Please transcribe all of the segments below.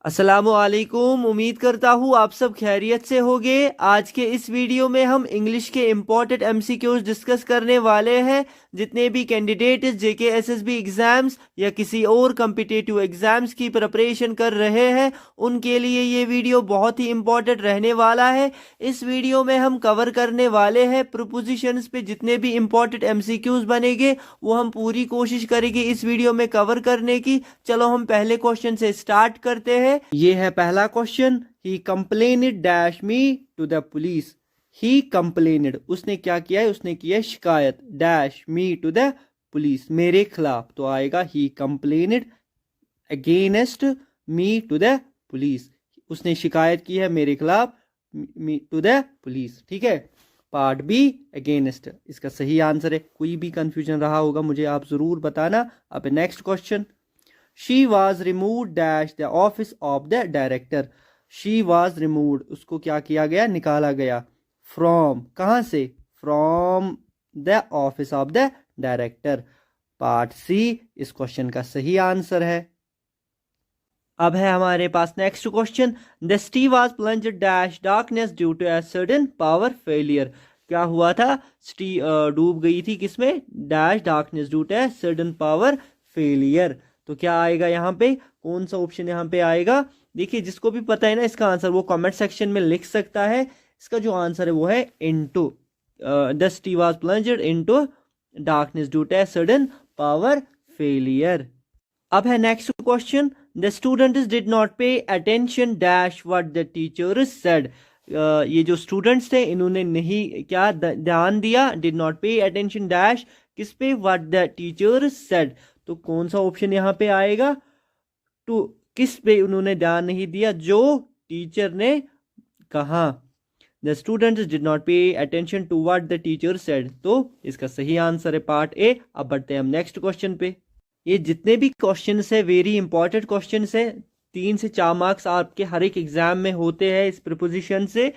अस्सलामुअलैकुम। उम्मीद करता हूँ आप सब खैरियत से होंगे। आज के इस वीडियो में हम इंग्लिश के इम्पोर्टेंट एमसीक्यूज डिस्कस करने वाले हैं। जितने भी कैंडिडेट जेके एसएसबी एग्जाम्स या किसी और कम्पिटिटिव एग्जाम्स की प्रिपरेशन कर रहे हैं उनके लिए ये वीडियो बहुत ही इम्पोर्टेंट रहने वाला है। इस वीडियो में हम कवर करने वाले हैं प्रोपोजिशंस पे जितने भी इम्पोर्टेंट एमसीक्यूज बनेंगे वो हम पूरी कोशिश करेंगे इस वीडियो में कवर करने की। चलो हम पहले क्वेश्चन से स्टार्ट करते हैं। ये है पहला question. He complained dash me to the police. He complained, उसने क्या किया है, उसने किया शिकायत, dash me to the police, मेरे खिलाफ। तो आएगा he complained against me to the police, उसने शिकायत की है मेरे खिलाफ मी टू द पुलिस। ठीक है, पार्ट बी अगेंस्ट इसका सही आंसर है। कोई भी कंफ्यूजन रहा होगा मुझे आप जरूर बताना। अब next question. She was removed dash the office of the director. She was removed, उसको क्या किया गया, निकाला गया। From, कहाँ से, From the office of the director। Part C इस क्वेश्चन का सही आंसर है। अब है हमारे पास next question. The sea was plunged dash darkness due to a sudden power failure. क्या हुआ था, स्टी डूब गई थी किसमें, dash darkness due to a sudden power failure. तो क्या आएगा यहाँ पे, कौन सा ऑप्शन यहाँ पे आएगा। देखिए जिसको भी पता है ना इसका आंसर वो कमेंट सेक्शन में लिख सकता है। इसका जो आंसर है वो है into, the sea was plunged into darkness due to a sudden power failure. अब है next question. The students did not pay attention dash what the teachers said. ये जो स्टूडेंट्स थे इन्होंने नहीं क्या ध्यान दिया, did not pay attention dash किस पे, व्हाट द टीचर्स सेड। तो कौन सा ऑप्शन यहाँ पे आएगा, टू किस पे उन्होंने ध्यान नहीं दिया, जो टीचर ने कहा। The students did not pay attention to what the teacher said. तो इसका सही आंसर है पार्ट ए। अब बढ़ते हैं हम नेक्स्ट क्वेश्चन पे। ये जितने भी क्वेश्चन है वेरी इंपॉर्टेंट क्वेश्चन है। 3 से 4 मार्क्स आपके हर एक एग्जाम में होते हैं इस प्रिपोजिशन से।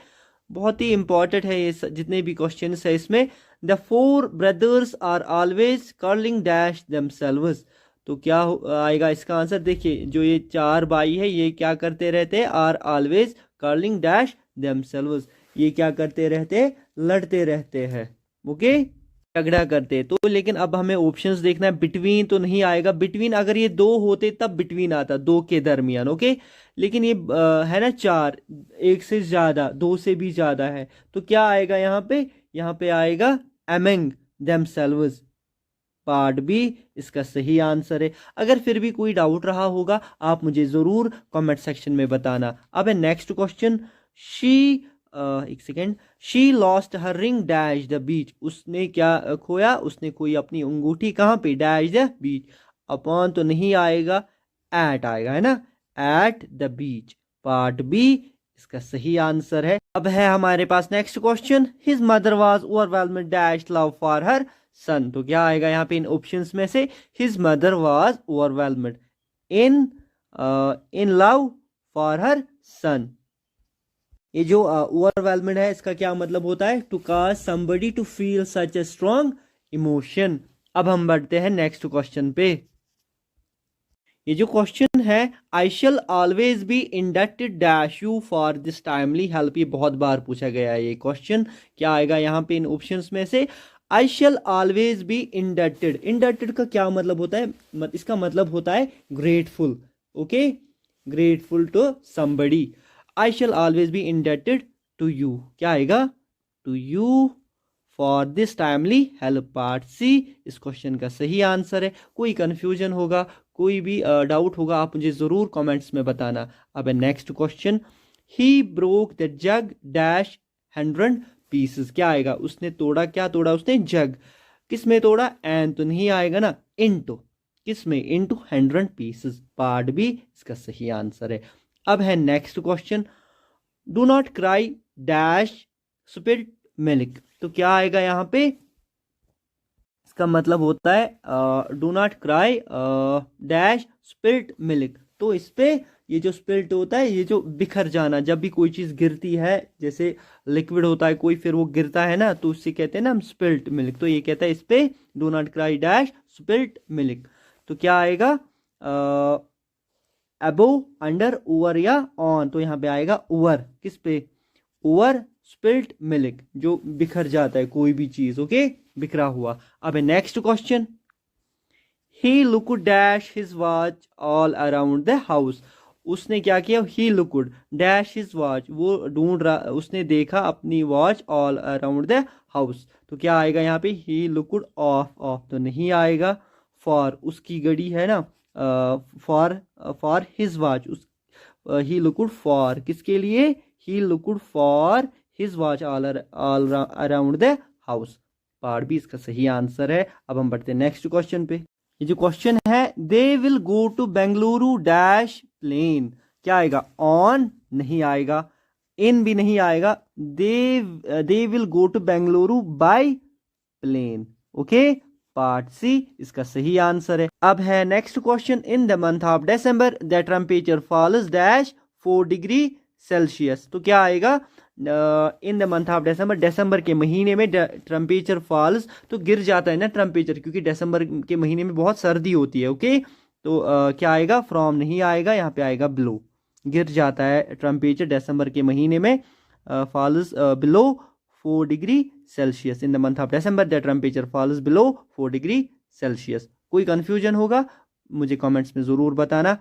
बहुत ही इंपॉर्टेंट है ये जितने भी क्वेश्चन है इसमें। The 4 brothers are always curling dash themselves. तो क्या आएगा इसका आंसर। देखिए जो ये 4 भाई है ये क्या करते रहते हैं, are always curling dash themselves. ये क्या करते रहते हैं, लड़ते रहते हैं, ओके, झगड़ा करते। तो लेकिन अब हमें ऑप्शंस देखना है। बिटवीन तो नहीं आएगा, बिटवीन अगर ये 2 होते तब बिटवीन आता, 2 के दरमियान, ओके। लेकिन ये है ना 4, 1 से ज्यादा, 2 से भी ज्यादा है। तो क्या आएगा यहाँ पे, यहाँ पे आएगा एमंग देमसेल्व्स। पार्ट बी इसका सही आंसर है। अगर फिर भी कोई डाउट रहा होगा आप मुझे जरूर कमेंट सेक्शन में बताना। अब है नेक्स्ट क्वेश्चन। शी एक second. She lost her ring dash the beach. उसने क्या खोया, उसने कोई अपनी अंगूठी कहाँ पे, डैश द बीच। अपॉन तो नहीं आएगा, एट आएगा, है ना, at the beach. Part B इसका सही आंसर है। अब है हमारे पास next question. His mother was overwhelmed dash love for her son. तो क्या आएगा यहाँ पे इन ऑप्शंस में से, his mother was overwhelmed in in love for her son. ये जो ओवरवेलमेंट है इसका क्या मतलब होता है, to cause somebody to feel such a strong emotion. अब हम बढ़ते हैं नेक्स्ट क्वेश्चन पे। ये जो क्वेश्चन है, I shall always be inducted dash you for this timely help. ये बहुत बार पूछा गया है ये क्वेश्चन। क्या आएगा यहाँ पे इन ऑप्शंस में से, I shall always be inducted. Inducted का क्या मतलब होता है, इसका मतलब होता है grateful, okay, grateful to somebody. I shall always be indebted to you, क्या आएगा, to you for this timely help. Part C इस क्वेश्चन का सही आंसर है। कोई कंफ्यूजन होगा, कोई भी डाउट होगा आप मुझे जरूर कमेंट्स में बताना। अब next question. He broke the jug dash 100 pieces. क्या आएगा, उसने तोड़ा, क्या तोड़ा उसने, जग। किस में तोड़ा, एन तो नहीं आएगा ना, इनटू किस में, इनटू 100 पीसेस। पार्ट बी इसका सही आंसर है। अब है next question. Do not cry dash spilled milk. तो क्या आएगा यहाँ पे, इसका मतलब होता है do not cry dash spilled milk. तो इस पे ये जो स्पिल्ट होता है, ये जो बिखर जाना, जब भी कोई चीज गिरती है, जैसे लिक्विड होता है कोई, फिर वो गिरता है ना, तो उससे कहते हैं ना हम स्पिल्ट मिल्क। तो ये कहता है इस पे do not cry dash spilt milk. तो क्या आएगा, अबोव, अंडर, ओवर या ऑन। तो यहाँ पे आएगा ओवर। किस पे? ओवर स्पिल्ट मिल्क, जो बिखर जाता है कोई भी चीज, ओके, बिखरा हुआ। अब next question, he looked dash his watch all around the house. उसने क्या किया? He looked dash his watch, वो ढूंढ रहा, उसने देखा अपनी watch all around the house. तो क्या आएगा यहाँ पे? He looked of. ऑफ तो नहीं आएगा। फॉर, उसकी घड़ी है ना, फॉर, फॉर हिज वॉच, उस ही लुक्ड फॉर, किसके लिए? He looked for his watch all around the house. Part B इसका सही आंसर है। अब हम बढ़ते हैं नेक्स्ट क्वेश्चन पे। ये जो क्वेश्चन है, they will go to Bengaluru dash plane, क्या आएगा? ऑन नहीं आएगा, इन भी नहीं आएगा। They will go to Bengaluru by plane, okay. Part C इसका सही आंसर है। अब है next question, in the month of December the temperature falls dash 4 degree Celsius. तो क्या आएगा? In the month of December, दिसंबर के महीने में टेम्परेचर फॉल्स, तो गिर जाता है ना टेम्परेचर, क्योंकि दिसंबर के महीने में बहुत सर्दी होती है, ओके। तो क्या आएगा? फ्रॉम नहीं आएगा, यहाँ पे आएगा बिलो। गिर जाता है टेम्परेचर दिसंबर के महीने में, falls below 4 degree Celsius. In the month of December the temperature falls below 4 degree Celsius. कोई कंफ्यूजन होगा मुझे कमेंट्स में जरूर बताना।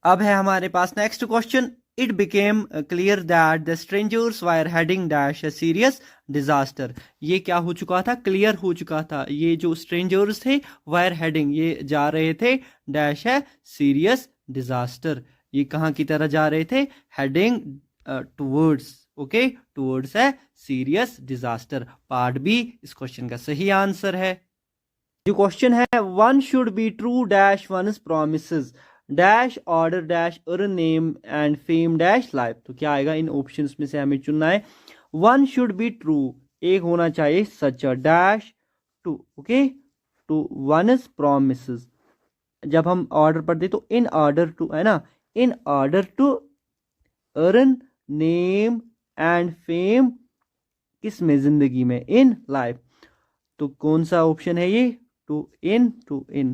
अब है हमारे पास next question, it became clear that the strangers were heading dash a serious disaster. ये क्या हो चुका था? क्लियर हो चुका था। ये जो स्ट्रेंजर्स थे, वायर हेडिंग, ये जा रहे थे डैश है सीरियस डिजास्टर। ये कहाँ की तरह जा रहे थे? हेडिंग टूवर्ड्स, ओके, टूवर्ड्स है सीरियस डिजास्टर। पार्ट बी इस क्वेश्चन का सही आंसर है। जो क्वेश्चन है, one should be true dash one's promises dash order dash earn name and fame dash life. तो क्या आएगा? इन ऑप्शंस में से हमें चुनना है। वन शुड बी ट्रू, एक होना चाहिए सच, dash to, okay, to one's promises. जब हम ऑर्डर पढ़ते तो इन ऑर्डर टू, है ना, in order to earn name and fame, किस में? जिंदगी में, इन लाइफ। तो कौन सा ऑप्शन है ये? To in, to in,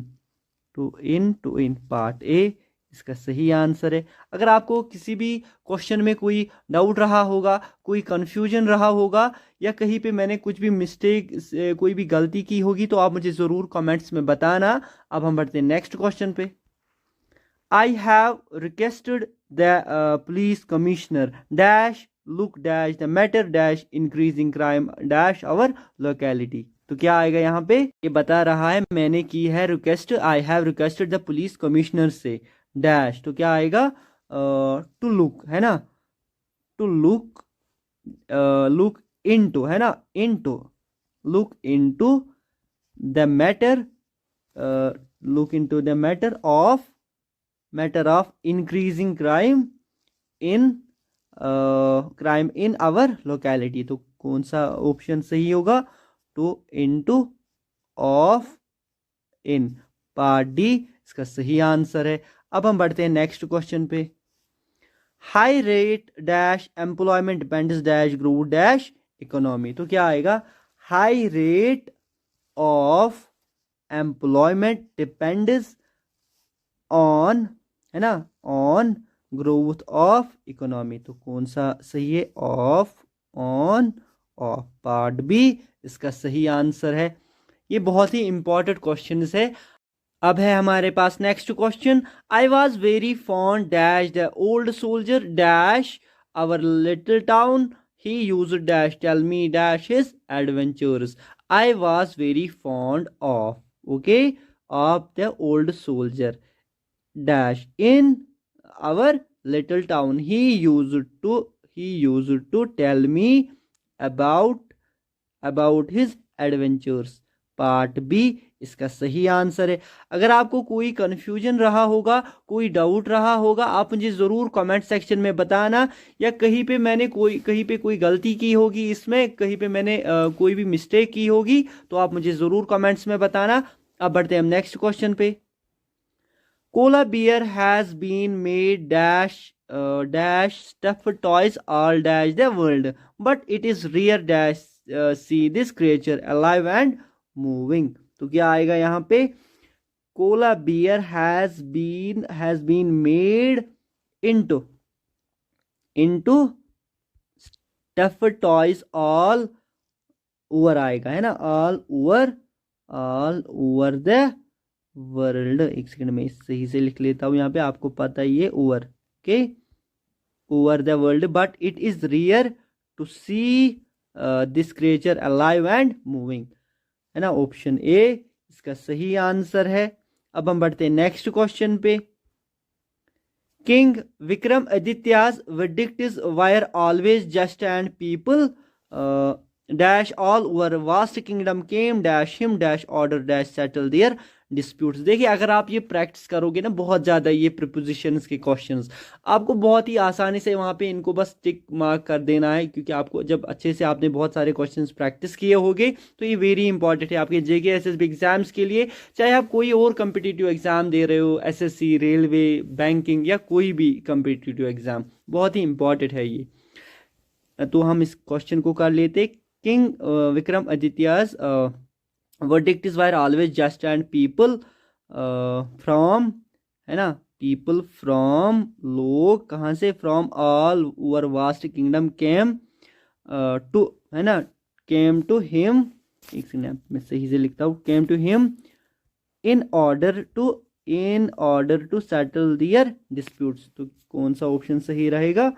to in, to in. Part A इसका सही आंसर है। अगर आपको किसी भी क्वेश्चन में कोई डाउट रहा होगा, कोई कंफ्यूजन रहा होगा, या कहीं पे मैंने कुछ भी मिस्टेक, कोई भी गलती की होगी, तो आप मुझे ज़रूर कमेंट्स में बताना। अब हम बढ़ते हैं नेक्स्ट क्वेश्चन पे। I have requested the police commissioner dash look dash the matter dash increasing crime dash our locality. तो क्या आएगा यहाँ पे? ये बता रहा है मैंने की है request, I have requested the police commissioner से डैश। तो क्या आएगा? टू लुक, है ना, टू लुक, लुक इनटू, है ना, into, look into the matter, look into the matter of increasing crime in our locality. तो कौन सा ऑप्शन सही होगा? To into of in. Part D इसका सही आंसर है। अब हम बढ़ते हैं नेक्स्ट क्वेश्चन पे। High rate dash employment depends dash grow dash economy. तो क्या आएगा? High rate of employment depends on, है ना, ऑन ग्रोथ ऑफ इकोनॉमी। तो कौन सा सही है? Of, on, of. Part B इसका सही आंसर है। ये बहुत ही इंपॉर्टेंट क्वेश्चन है। अब है हमारे पास next question, I was very fond dash the old soldier dash our little town he use dash tell me dash his adventures. I was very fond of, okay, of the old soldier dash in our little town he used to tell me about his adventures. Part B इसका सही answer है। अगर आपको कोई confusion रहा होगा, कोई doubt रहा होगा, आप मुझे ज़रूर कमेंट सेक्शन में बताना, या कहीं पे कोई गलती की होगी, इसमें कहीं पे मैंने कोई भी मिस्टेक की होगी, तो आप मुझे ज़रूर कमेंट्स में बताना। अब बढ़ते हैं हम नेक्स्ट क्वेश्चन पे। Koala bear has been made dash dash stuffed toys all dash the world but it is rare dash see this creature alive and moving. तो क्या आएगा यहाँ पे? Koala bear has been made into stuff toys all over आएगा, है ना, all over the world. एक second में सही से लिख लेता हूं, यहाँ पे आपको पता ही है ओवर के over the world, but it is rare to see this creature alive and moving, है ना। ऑप्शन ए इसका सही आंसर है। अब हम बढ़ते हैं नेक्स्ट क्वेश्चन पे। King Vikram Aditya's verdicts were always just and people dash all over vast kingdom came dash him dash order dash settle their disputes। देखिए अगर आप ये प्रैक्टिस करोगे ना बहुत ज़्यादा ये प्रीपोजिशंस के क्वेश्चंस, आपको बहुत ही आसानी से वहाँ पे इनको बस टिक मार्क कर देना है, क्योंकि आपको जब अच्छे से आपने बहुत सारे क्वेश्चंस प्रैक्टिस किए होंगे तो ये वेरी इंपॉर्टेंट है आपके जेके एसएसबी एग्जाम्स के लिए। चाहे आप कोई और कम्पिटिटिव एग्जाम दे रहे हो, एसएससी, रेलवे, बैंकिंग या कोई भी कम्पिटिटिव एग्जाम, बहुत ही इंपॉर्टेंट है ये। तो हम इस क्वेश्चन को कर लेते। King Vikram Aditya's verdicts were always just and people from, है ना, people from, लोग कहाँ से, from all over vast kingdom came to, है ना, came to him, एक सेकंड मैं सही से लिखता हूँ, came to him in order to settle their disputes। तो कौन सा ऑप्शन सही रहेगा,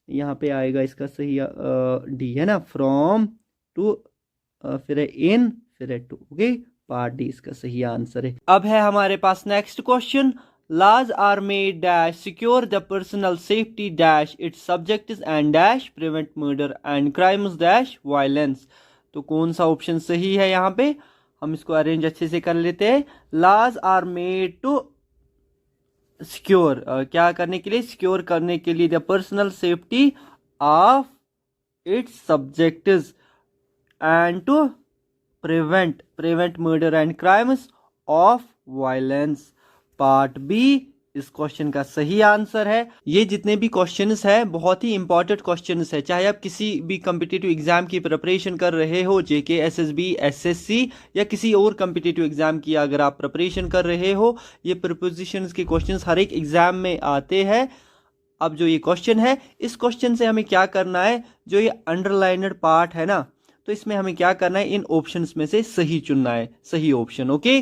यहाँ पे आएगा इसका सही डी, है ना, from to फिर इन फिर टू, ओके, पार्ट डी इसका सही आंसर है। अब है हमारे पास next question. Laws are made dash secure the personal safety dash its subjects and dash prevent murder and crimes dash violence. तो कौन सा ऑप्शन सही है, यहाँ पे हम इसको अरेंज अच्छे से कर लेते हैं। Laws are made to secure, क्या करने के लिए, सिक्योर करने के लिए the personal safety of its subjects and to prevent murder and crimes of violence. Part B इस क्वेश्चन का सही आंसर है। ये जितने भी क्वेश्चंस हैं बहुत ही इंपॉर्टेंट क्वेश्चंस है, चाहे आप किसी भी कम्पिटिटिव एग्जाम की प्रिपरेशन कर रहे हो, जेके, एसएसबी, एसएससी या किसी और कम्पिटिटिव एग्जाम की अगर आप प्रिपरेशन कर रहे हो, ये प्रीपोजिशंस के क्वेश्चंस हर एक एग्जाम में आते हैं। अब जो ये क्वेश्चन है, इस क्वेश्चन से हमें क्या करना है, जो ये अंडरलाइनड पार्ट है ना, तो इसमें हमें क्या करना है, इन ऑप्शंस में से सही चुनना है, सही ऑप्शन, ओके।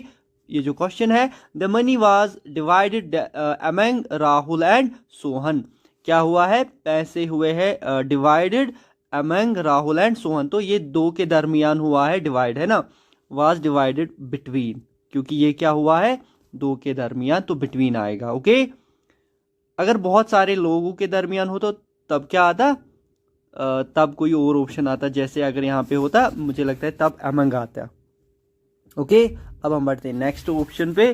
ये जो क्वेश्चन है, the money was divided among Rahul and Sohan, क्या हुआ है, पैसे हुए हैं divided among Rahul and Sohan, तो ये दो के दरमियान हुआ है डिवाइड, है ना, वाज डिवाइडेड बिटवीन, क्योंकि ये क्या हुआ है, दो के दरमियान, तो बिटवीन आएगा, ओके। अगर बहुत सारे लोगों के दरमियान हो तो तब क्या आता, तब कोई और ऑप्शन आता, जैसे अगर यहाँ पे होता मुझे लगता है तब अमंग आता, ओके। अब हम बढ़ते हैं नेक्स्ट ऑप्शन पे,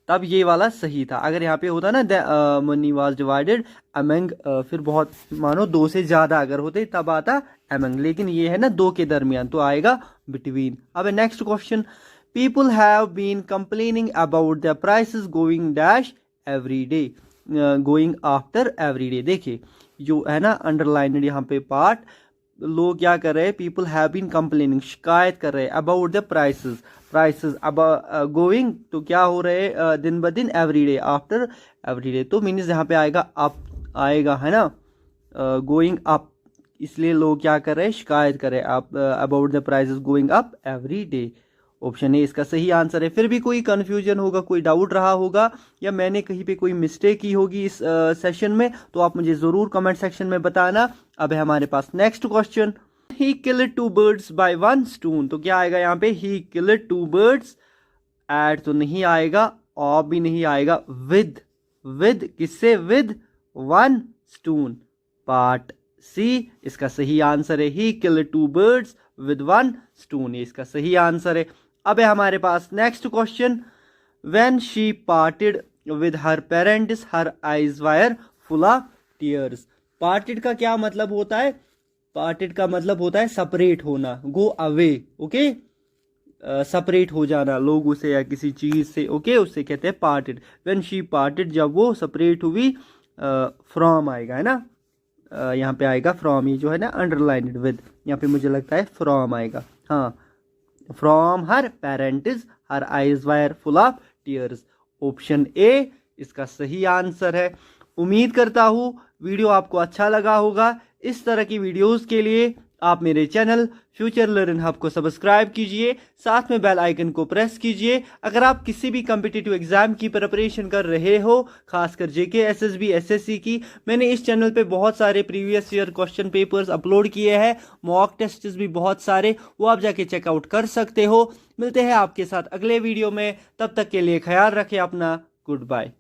तब ये वाला सही था। अगर यहाँ पे होता ना the money was divided among, फिर बहुत मानो दो से ज्यादा अगर होते तब आता अमंग, लेकिन ये है ना दो के दरमियान, तो आएगा बिटवीन। अब next question, people have been complaining about the prices going dash every day, going after every day. देखिए जो है ना अंडरलाइनड यहाँ पे पार्ट, लोग क्या कर रहे हैं, पीपल हैव बीन कंप्लेनिंग, शिकायत कर रहे हैं, अबाउट द प्राइसेस अब गोइंग, तो क्या हो रहे हैं दिन ब दिन, every day, after every day, तो मीन्स यहाँ पे आएगा अप आएगा, है ना, गोइंग अप, इसलिए लोग क्या कर रहे हैं, शिकायत कर रहे हैं about the prices going up every day. Option A इसका सही आंसर है। फिर भी कोई कंफ्यूजन होगा, कोई डाउट रहा होगा, या मैंने कहीं पे कोई मिस्टेक की होगी इस सेशन में, तो आप मुझे जरूर कमेंट सेक्शन में बताना। अब है हमारे पास next question, he killed 2 birds by 1 stone, तो क्या आएगा यहाँ पे, ही किल्ड 2 birds, एड तो नहीं आएगा, और भी नहीं आएगा, विद किससे, विद 1 stone। पार्ट सी इसका सही आंसर है, ही किल्ड 2 birds विद 1 stone, ये इसका सही आंसर है। अब है हमारे पास next question, when she parted with her parents her eyes were full of tears. Parted का क्या मतलब होता है, पार्टेड का मतलब होता है सेपरेट होना, गो अवे, ओके, सेपरेट हो जाना लोगों से या किसी चीज से, ओके, उससे कहते हैं पार्टेड। व्हेन शी पार्टेड, जब वो सेपरेट हुई, फ्रॉम आएगा, है ना, यहाँ पे आएगा फ्रॉम, ये जो है ना अंडरलाइनड विद, यहाँ पे मुझे लगता है फ्रॉम आएगा, हाँ, from her parents her eyes were full of tears. Option A इसका सही आंसर है। उम्मीद करता हूँ वीडियो आपको अच्छा लगा होगा। इस तरह की वीडियोस के लिए आप मेरे चैनल फ्यूचर लर्न हब को सब्सक्राइब कीजिए, साथ में बेल आइकन को प्रेस कीजिए। अगर आप किसी भी कम्पिटिटिव एग्जाम की प्रिपरेशन कर रहे हो, खासकर जेके एसएसबी एसएससी की, मैंने इस चैनल पे बहुत सारे previous year question papers upload किए हैं, मॉक टेस्ट्स भी बहुत सारे, वो आप जाके चेकआउट कर सकते हो। मिलते हैं आपके साथ अगले वीडियो में, तब तक के लिए ख्याल रखें अपना। Good bye.